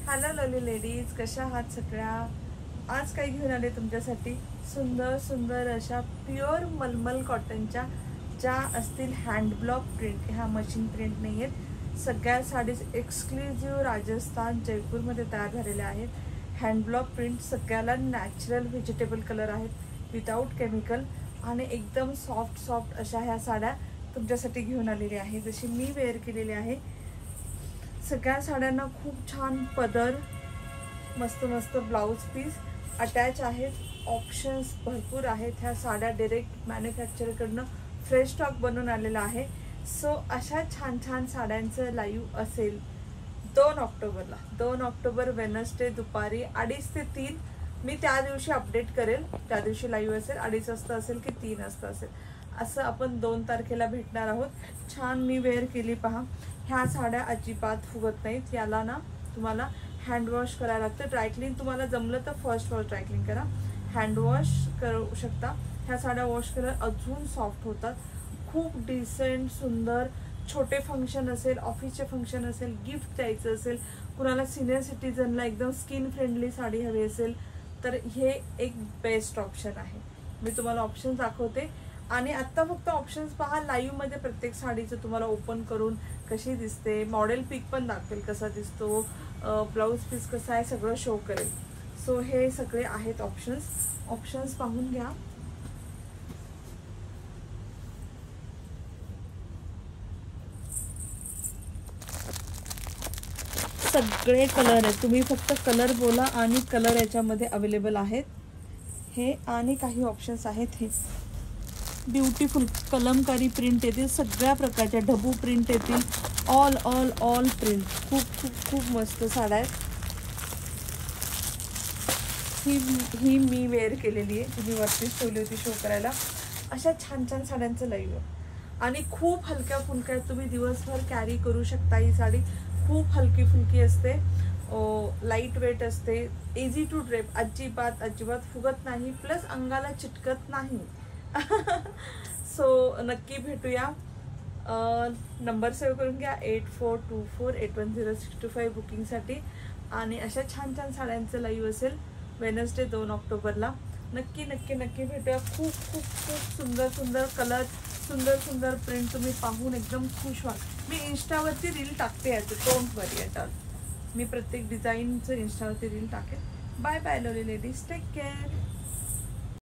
Hello lovely ladies, कशा आहात सगळ्या? आज काही घेऊन आले तुमच्यासाठी सुंदर सुंदर अशा प्युअर मलमल कॉटनच्या ज्या असतील हँड ब्लॉक प्रिंट. ह्या मशीन प्रिंट नाही आहेत. सगळ्या साडीज एक्सक्लुझिव्ह राजस्थान जयपूरमध्ये तयार झालेल्या आहेत. हँड ब्लॉक प्रिंट, सगळ्याला नॅचरल व्हेजिटेबल कलर आहेत विदाऊट केमिकल आणि एकदम सॉफ्ट सॉफ्ट अशा ह्या साड्या तुमच्यासाठी घेऊन आलेल्या आहे. जशी मी वेअर केलेली आहे. सगळ्या साड्यांना खूप छान पदर, मस्त मस्त ब्लाऊज पीस अटॅच आहेत. ऑप्शन्स भरपूर आहेत. ह्या साड्या डायरेक्ट मॅन्युफॅक्चरकडनं फ्रेश स्टॉक बनवून आलेला आहे. सो अशा छान छान साड्यांचं लाईव्ह असेल 2 ऑक्टोबरला. 2 ऑक्टोबर वेनसडे दुपारी 2:30 ते 3. मी त्या दिवशी अपडेट करेल. त्या दिवशी लाईव्ह असेल 2:30 वाजता असेल की 3 वाजता असेल, असं आपण 2 तारखेला भेटणार आहोत. छान मी वेअर केली पहा. ह्या साड्या अजिबात फुगत नाहीत. याला ना तुम्हाला हँड वॉश करायला लागतं. ड्रायक्लीन तुम्हाला जमलं तर फर्स्ट वॉश ड्रायक्लीन करा. हँड वॉश करू शकता. ह्या साड्या वॉश केल्यावर अजून सॉफ्ट होतात. खूप डिसेंट सुंदर. छोटे फंक्शन असेल, ऑफिसचे फंक्शन असेल, गिफ्ट द्यायचं असेल, कुणाला सिनियर सिटीजनला एकदम स्किन फ्रेंडली साडी हवी असेल तर हे एक बेस्ट ऑप्शन आहे. मी तुम्हाला ऑप्शन दाखवते आणि आत्ता फक्त ऑप्शन्स पहा. लाईव्हमध्ये प्रत्येक साडीचं तुम्हाला ओपन करून कशी दिसते, मॉडेल पिक पण दाखवेल कसा दिसतो, ब्लाऊज पीस कसा आहे सगळं शो करेल. सो हे सगळे आहेत ऑप्शन्स पाहून घ्या. सगळे कलर आहेत. तुम्ही फक्त कलर बोला आणि कलर याच्यामध्ये अवेलेबल आहेत. हे आणि काही ऑप्शन्स आहेत. हे ब्युटिफुल कलमकारी प्रिंट येतील. सगळ्या प्रकारच्या ढबू प्रिंट येतील. All print. खूप खूप खूप मस्त साड्या आहेत. ही मी वेअर केलेली आहे. तुम्ही वरतीच ठेवली होती शो करायला. अशा छान छान साड्यांचं लाईव्ह आणि खूप हलक्या फुलक्या. तुम्ही दिवसभर कॅरी करू शकता. ही साडी खूप हलकी फुलकी असते, लाईट वेट असते, इझी टू ड्रेप. अजिबात फुगत नाही, प्लस अंगाला चिटकत नाही. सो नक्की भेटूया. नंबर सेव्ह करून घ्या 8424810625 बुकिंगसाठी. आणि अशा छान छान साड्यांचं लाईव्ह असेल वेनसडे 2 ऑक्टोबरला. नक्की नक्की नक्की भेटूया. खूप खूप खूप सुंदर सुंदर कलर, सुंदर सुंदर प्रिंट तुम्ही पाहून एकदम खुश व्हाल. मी इंस्टावरती रील टाकते याचं, डोंट वरी ॲट ऑल. मी प्रत्येक डिझाईनचं इंस्टावरती रील टाकेल. Bye bye lovely ladies, take care.